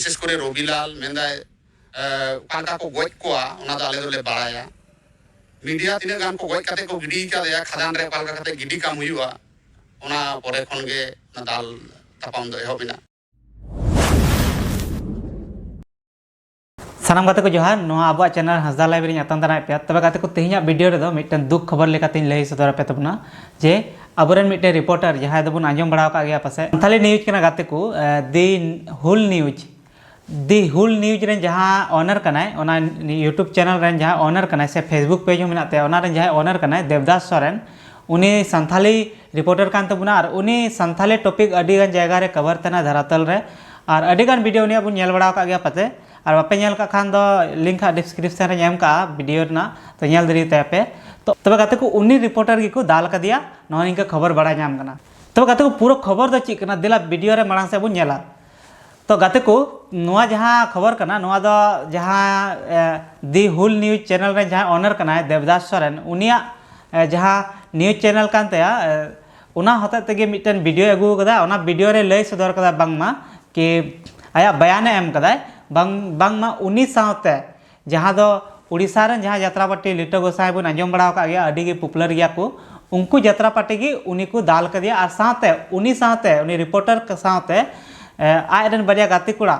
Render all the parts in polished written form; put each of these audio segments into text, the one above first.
विशेष करे रविलाल मेंदाय कांका को गज कोआ ओना दा आले दोले बाड़ाया मीडिया तिना गान को गज काते को गिडी कादेया खदान रे पालका काते गिडी काम हुआ ओना परे खन गे ना दाल तापाम दो एहोबिना सानाम गाते को जोहार नोआ आबा चैनल हंसदा लाइव रे आतम दाना पे तबे गाते को तेहिया वीडियो रे दो मिटन दुख खबर लेकातिन लई सदर पे तबना जे अबरेन मिटन रिपोर्टर जहां दबुन आंजम बड़ा का गया पासे संथाली न्यूज केना गाते को दी हुल न्यूज रे जहां ऑनर कनाय ओना यूट्यूब चैनल रे जहां ऑनर कनाय से फेसबुक पेज में मिनाते ओना रे जहां ऑनर कनाय देवदास सोरेन उनी संथाली रिपोर्टर कान तबुना और उनी संथाली टॉपिक अडी गन जगह रे कवर तना धरातल रे और अडी गन वीडियो ने बुन नेल बड़ा का गया पाते और बापे नेल का खान दो लिंक डिस्क्रिप्शन रे एम का वीडियो ना तो नेल दरी ते पे तो तबे गाते को उनी रिपोर्टर की को दाल का दिया नोनी का खबर बड़ा नाम कना तबे गाते को पूरा खबर दो चिक कना दिला वीडियो रे मांग से बुन नेला तो गाते को नोआ जहां खबर कना नोआ दो जहां दी हुल न्यूज चैनल रे जहां ऑनर कना देवदास सोरेन उनिया जहां न्यूज चैनल कान तया उना होते तेगे मिटन वीडियो अगु कदा उना वीडियो रे लय सदर कदा बांगमा कि आया बयान एम कदा बांगमा उनी सावते जहां दो उड़ीसा रे जहां यात्रा पार्टी लिटो गोसाई बुन आंजम बड़ा का गया अडी गे पॉपुलर गया को उनको यात्रा पार्टी की उनी को दाल कर दिया और सावते उनी रिपोर्टर के सावते आयरन बरिया गाती कुड़ा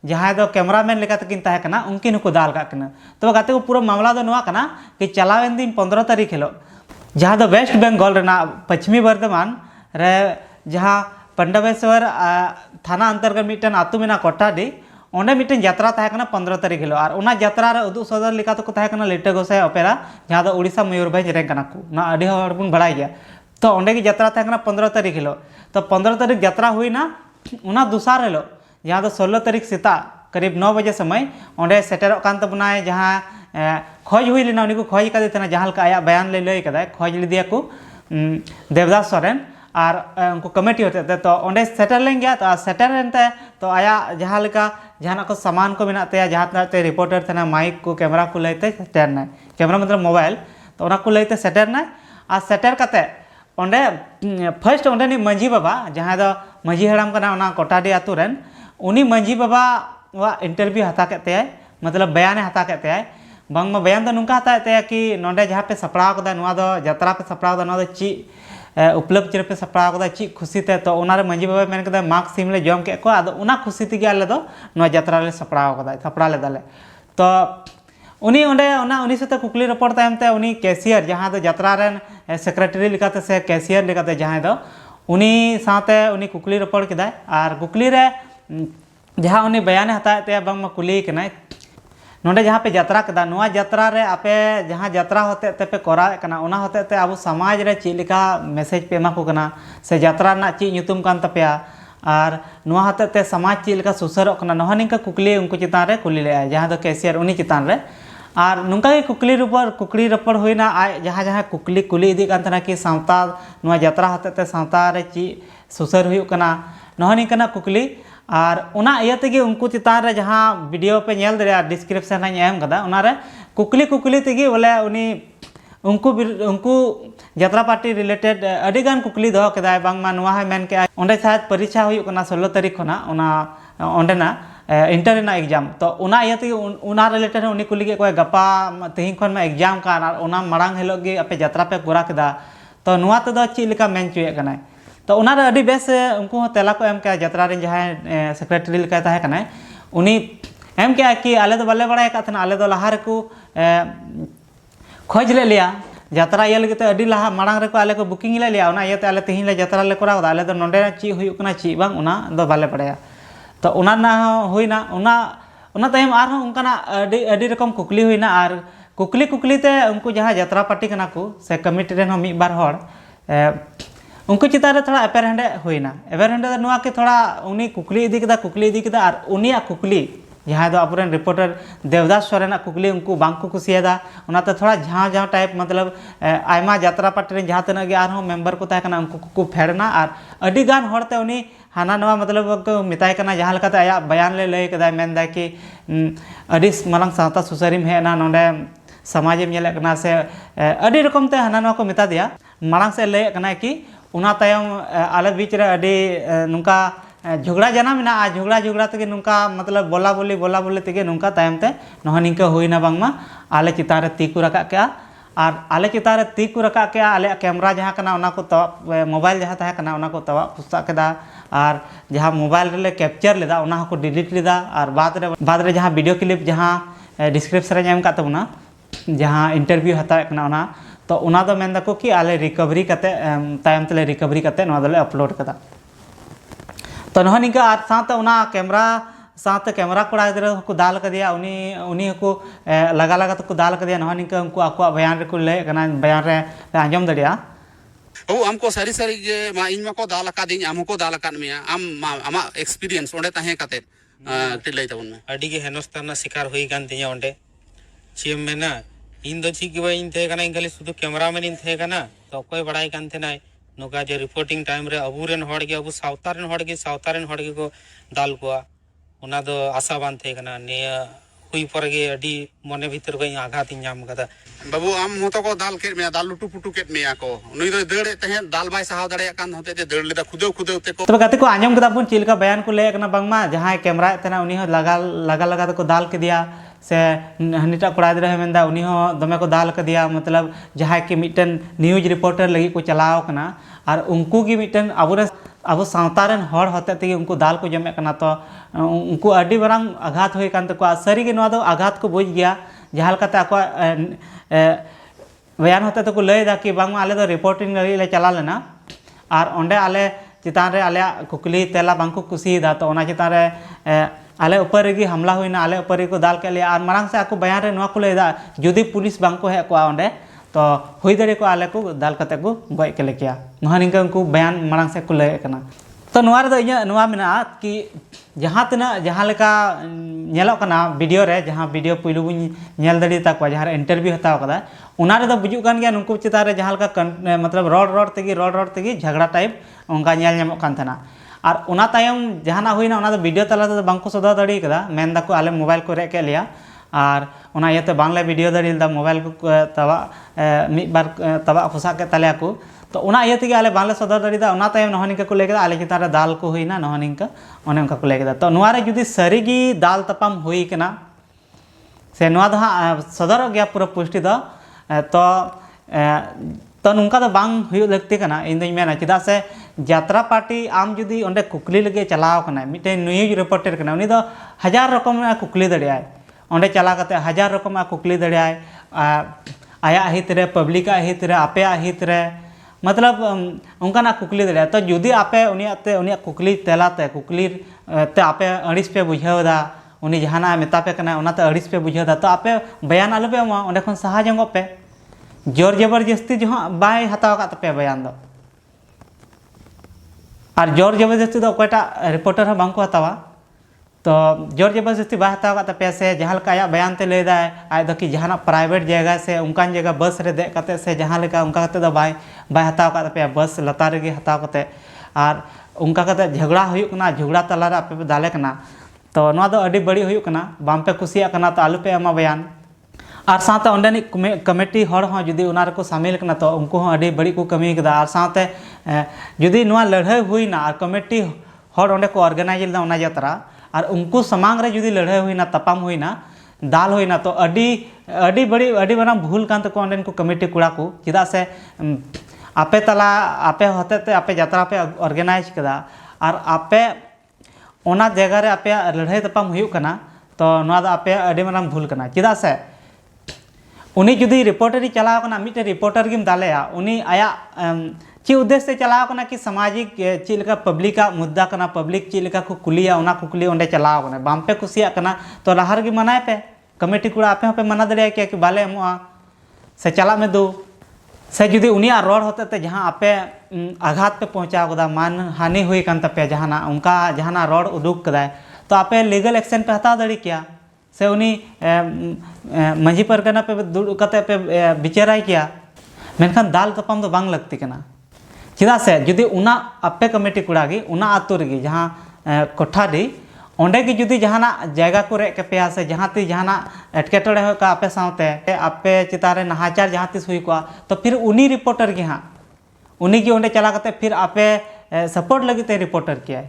जहां दो कैमरामैन लेका तकिन ताहे कना उनकिन को दाल का कना तो गाते को पूरा मामला दो नोआ कना कि चलावेन दिन 15 तारीख हिलो जहां दो वेस्ट बंगाल रेना पश्चिमी बर्धमान रे जहां पंडवेश्वर थाना अंतर्गत मिटन आतु मेना कोटाडी ओंडे मिटन यात्रा ताहे कना 15 तारीख हिलो और उना यात्रा रे उदु सदर लेका तो ताहे कना लिटो गोसाई ओपेरा जहां दो उड़ीसा मयूरभंज रे कना को ना अडी हर बुन बड़ाई गया तो ओंडे की यात्रा ताहे कना 15 तारीख हिलो तो 15 तारीख यात्रा हुईना उना दूसरा हिलो जहां दो 16 तारीख सेता करीब 9 बजे समय ओंडे सेटेरो कान तबनाय जहां खोज हुई लेना उनी को खोज का देतना जहां का आया बयान ले लय कदा खोज लिदिया को देवदास सोरेन और उनको कमेटी होते तो ओंडे सेटर लें गया तो सेटर एनते तो आया जहां लेका जहां को सामान को मिना ते जहां ते रिपोर्टर थे माइक को कैमरा को लेते सेटर ना कैमरा मतलब मोबाइल तो ओना को लेते सेटर ना और सेटर काते ओंडे फर्स्ट ओंडे नि मंझी बाबा जहां दो मंझी हड़ाम कना ओना कोटाडी आतु रेन उनी मंझी बाबा वा इंटरव्यू हता केते मतलब बयान हता केते बांग में बयान तो नुका हता ते कि नोंडे जहां पे सपड़ाव कदा नुआ दो यात्रा पे सपड़ाव दा नो ची उपलब्ध पे सपड़ाव कदा ची खुशी ते तो ओना रे मंझी बाबा मेन कदा मार्क सिम ले जम के को आदो ओना खुशी ते आले दो नो यात्रा ले सपड़ाव कदा सपड़ा ले दाले तो उनी ओंडे ओना उनी सते कुकली रिपोर्ट तायम ते उनी कैशियर जहां दो यात्रा रेन सेक्रेटरी लिकाते से कैशियर लिकाते जहां दो उनी साथे उनी कुकली रिपोर्ट किदा और कुकली रे जहां उनी बयान हता ते बांग में कुली कना नोंडे जहां पे यात्रा कदा नोआ यात्रा रे आपे जहां यात्रा होते ते पे कोरा कना ओना होते ते अब समाज रे ची लिका मैसेज पे एमा को कना से यात्रा ना ची ᱧᱩᱛᱩᱢ कान तपेया और नोआ होते ते समाज ची लिका सुसरो कना नोहा निका कुकली उनको चितान रे कुली ले जहां दो कैशियर उनी चितान रे और नुका के कुकली रपड़ होइना जहां जहां कुकली कुली इदी कान तना कि सावता नोआ यात्रा होते ते सावता रे ची सुसर हुई कना नोहा निकना कुकली और उना इयते गे उनको चितान रे जहां वीडियो पे नेल दरिया डिस्क्रिप्शन रे एम कदा उना रे कुकली तेगे बोले उनी उनको यात्रा पार्टी रिलेटेड अडी गान कुकली दो केदा बांग मा नोआ है मेन के ओंडे शायद परीक्षा हुई कना 16 तारीख खना उना ओंडे ना इंटर ना एग्जाम तो उना इयते उना रिलेटेड उनी कुली के कोई गपा तेहिं खन में एग्जाम का और उना मरांग हेलो गे अपे यात्रा पे कोरा केदा तो नोआ ते दो ची लिका मेन चुए कना तो उना रे अडी बेस उनको तेला को एम के यात्रा रे जहां सेक्रेटरी लिका ताहे कना उनी एम के कि आले दो बाले बड़ा का थना आले दो लहार को खोज ले लिया यात्रा ये लगे अडी लहा मांग रे को आले को बुकिंग ले लिया उना येते आले तिहिं ले यात्रा ले कोरा आले दो नोंडे ची हुई कना ची बांग उना दो बाले पड़या तो उना ना हुईना उना तायम आर उनकाना अडी रकम कुकली हुईना और कुकली ते उनको जहां यात्रा पार्टी कना को से कमिटी रे मी बार हड़ उनको चितान रे थोड़ा एपेरहेंडे हुईना एपेरहेंडे नोआ के थोड़ा उनी कुकली इदी केदा और उनिया कुकली जहां दो अपरेन रिपोर्टर देवदास सोरेन कुकली उनको बांग को कुसियादा उनाते थोड़ा झाँ टाइप मतलब आयमा यात्रा पार्टी रे जहां तने गे आर मेंबर को ताहे कना उनको को फेड़ना और अडी गान हड़ते उनी हाना नवा मतलब को मिताय कना जहां लकाते आया बयान ले लय कदा मेनदा कि अडी मालांग सावता सुसारिम हेना नोंडे समाज में नेले कना से अडी रकम ते हाना नवा को मिता दिया मालांग से लय कना कि उना तायम आले बीच रे अडी नुका झगड़ा जाना मेना झगड़ा तेगे नौका मतलब बोला बोली तेगे नौका तायमते नह निंका हुईना बांगमा आले चितान रे ती को रका के और आले चितान रे ती को रका के आले कैमरा जहाँ कना ओना को तवा मोबाइल जहाँ तहे कना ओना को तवा पुस्ता केदा और जहाँ मोबाइल रे कैप्चर लेदा ओना को डिलीट लेदा और बाद रे जहाँ वीडियो क्लिप जहाँ डिस्क्रिप्शन रे एम का तबना जहाँ इंटरव्यू हतावे कना ओना तो ओना दो मेन दको कि आले रिकवरी कते तायम तले रिकवरी कते नोआ दले अपलोड कदा तो नह निका और साथ ओना कैमरा साथ कैमरा कोड़ा गिद्रा को दाल कदिया उनी को लगा तो दाल कदिया नह निका उनको आको बयान रे को लय कना बयान रे आंजम दड़िया ओ हमको सारी सारी जे मा इन मको दाल अकादिन हमको दाल अकाद मिया आमा एक्सपीरियंस ओंडे तहे कते तिलay तबन में अडी के हेनस्ताना शिकार हुई कान तिया ओंडे चीम में ना इन दो चीज के इन थे कना इंगली सुदु कैमरामैन इन थे कना तो कोई बड़ाई कान थे ना नोका जे रिपोर्टिंग टाइम रे अबुरेन हड़ के अबु सावतारेन हड़ के को दाल को ओना दो आशा बान थे कना ने हुई पर गे अडी मने भीतर को आघात नाम कदा बाबू आम होतो को दाल के में दाल लुटू पुटू के में को नुई दो दड़े तहे दाल बाय सहाव दड़े कान होते जे दड़ लेदा खुदो ते को तब गाते को आंजम कदा बुन चिलका बयान को ले कना बांगमा जहां कैमरा तना उनी हो लगा को दाल के दिया से हनीटा कोड़ा दरे मेंदा उनी हो दमे को दाल के दिया मतलब जहां के मिटन न्यूज रिपोर्टर लगी को चलाव कना और उनको की मिटन अब सावतारन हड़ होते तेगे उनको दाल को जमे कना तो उनको अडी बरांग आघात होई कान तको सारी के नवा दो आघात को बुझ गया जहां लकाते आको बयान होते तो को लय दा कि बांग आले दो रिपोर्टिंग ले चला लेना और ओंडे आले चितान रे आले कुकली तेला बांग को कुसी दा तो ओना चितान रे आले ऊपर रे हमला हुईना आले ऊपर को दाल के लिए और मारंग से आको बयान रे नवा को लय दा जुदी पुलिस बांग को हे को ओंडे तो हुई दड़े को आले को दाल कते को गय के लेकिया नहा निंका उनको बयान मारंग से को लय कना तो नवा रे दो इया नवा मेना कि जहाँ तना जहाँ लेका नेलो कना वीडियो रे जहाँ वीडियो पुइलु बुन नेल दड़ी ताको जहाँ इंटरव्यू हताव कदा उना रे दो बुजुग कान गया नुको चिता रे जहाँ लेका मतलब रोड तेगी झगड़ा टाइप उनका नेल ᱧᱟᱢᱚᱜ कान थना और उना तायम जहाना हुईना उना दो वीडियो तला तो बांको सदा दड़ी कदा मेन दाको आले मोबाइल को रे के लिया और उना येते बांगले वीडियो दड़ी दा मोबाइल को तवा मिद बार तवा फसा के तले को तो उना ये तेगे आले बांगले सदा दड़ी दा उना तायम नहनिका को लेके आले चितारे दाल को हुईना नहनिका ओने उनका को लेके तो नुआ रे जुदी सरीगी दाल तपाम हुई कना से नुआ दो सदर गया पूरा पुष्टि दो तो नुका दो बांग हुई लगती कना इन दिन मेना चिदा से यात्रा पार्टी आम जुदी ओंडे कुकली लगे चलाव कना मिटे न्यूज रिपोर्टर कना उनी दो हजार रकम कुकली दड़ियाय ओंडे चला कते हजार रकम कुकली दड़ियाय आया हित रे पब्लिक हित रे आपे हित रे मतलब उनका कुकली दड़िया तो जुदी आपे उनिया कुकली तेलाते कुकली ते आपे अड़िस पे बुझावदा उनी जहाना मेतापे कना उनाते अड़िस पे बुझावदा तो आपे बयान आलोपे एमा ओंडे खन सहा जंगो पे जोर जबरदस्ती जो बाय हताव का तपे बयान दो और जोर जबरदस्ती दो कोटा रिपोर्टर है बांको हतावा तो जोर जबरदस्ती बाय हताव का तपे से जहां लका आया बयान ते लेदा आय दो कि जहां प्राइवेट जगह से उनकान जगह बस रे दे कते से जहां लका उनका कते दो बाय हताव का तपे बस लतार गे हताव कते और उनका कते झगड़ा हुयुक कना झगड़ा तला रे आपे दाले कना तो नोआ दो अडी बड़ी हुयुक कना बाम पे कुसिया कना तो आलू पे एमा बयान और साथ अंडे कमेटी हड़ हो जुदी उना रे को शामिल कना तो उनको हो अडी बड़ी को कमी कदा और साथ जुदी नुआ लड़ाई हुईना और कमेटी हड़ ओंडे को ऑर्गेनाइज लेदा उना यात्रा और उनको समांग रे जुदी लड़ाई हुईना तपाम हुईना दाल हुईना तो अडी बड़ा भूल कान तको ओंडे को कमेटी कुड़ा को चिदा से आपे तला आपे होते ते आपे यात्रा पे ऑर्गेनाइज कदा और आपे ओना जगह रे आपे लड़ाई तपाम हुयुक कना तो नुआ दा आपे अडी मारांग भूल कना चिदा से उनी जुदी रिपोर्टरी चलाव कना मिटे रिपोर्टर गिम दालेया उनी आया ची उद्देश्य से चलाव कना कि सामाजिक चिलका पब्लिक का मुद्दा कना पब्लिक चिलका को कुलिया उना कुकली ओंडे चलाव कना बाम पे कुसिया कना तो लहर गी मनाए पे कमेटी कुड़ा आपे पे मना दड़िया कि बाले एमोआ से चला में दो से जुदी उनिया रोड होते ते जहां आपे आघात पे पहुंचा कदा मान हानि हुई कान तपे जहाना उनका जहाना रोड उडुक कदा तो आपे लीगल एक्शन पे हता दड़ी किया से उनी मंझी परगना पे दुड़ कते पे विचाराय किया मेनखान दाल तपाम दो बांग लगती कना चिदा से जुदी उना आपे कमेटी कुड़ागी उना आतु रेगी जहां कोठारी ओंडे की जुदी जहाना जायगा को रे के पेया से जहां ती जहाना एटकेटड़े हो का आपे सावते आपे चितारे नहाचार जहां तिस हुई को तो फिर उनी रिपोर्टर की हां उनी की ओंडे चला कते फिर आपे सपोर्ट लगी ते रिपोर्टर किया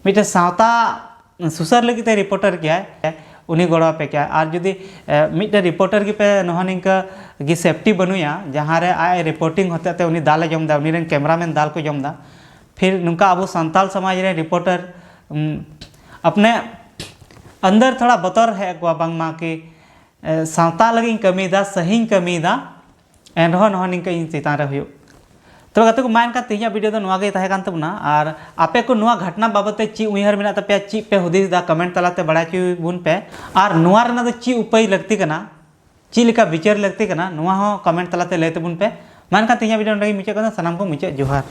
मिट्टे सावता सुसर लगी ते रिपोर्टर क्या उन्हीं गड़ो पे क्या और जुदी मिट्टे रिपोर्टर की पे नोहन इनका की सेफ्टी बनुया जहाँ रे आए रिपोर्टिंग होते थे उन्हीं दाल जमदा उन्हीं रंग कैमरामैन दाल को जमदा फिर नुका अब संताल समाज रे रिपोर्टर अपने अंदर थोड़ा बतर है को बांगमा कि सावता लगी कमीदा सही कमीदा एनहो नोहन इनका इन चितान रे हुयो तो गते को मान का तेजा वीडियो तो नुआ गे तहे कान तबना और आपे को नुआ घटना बाबते ची उइहर मेना तपे ची पे हुदिस दा कमेंट तलाते बड़ा ची बुन पे और नुआ रना तो ची उपाय लगती कना ची लिका विचार लगती कना नुआ हो कमेंट तलाते लेते बुन पे मान का तेजा वीडियो नगी मुचे कना सनाम को मुचे जोहार।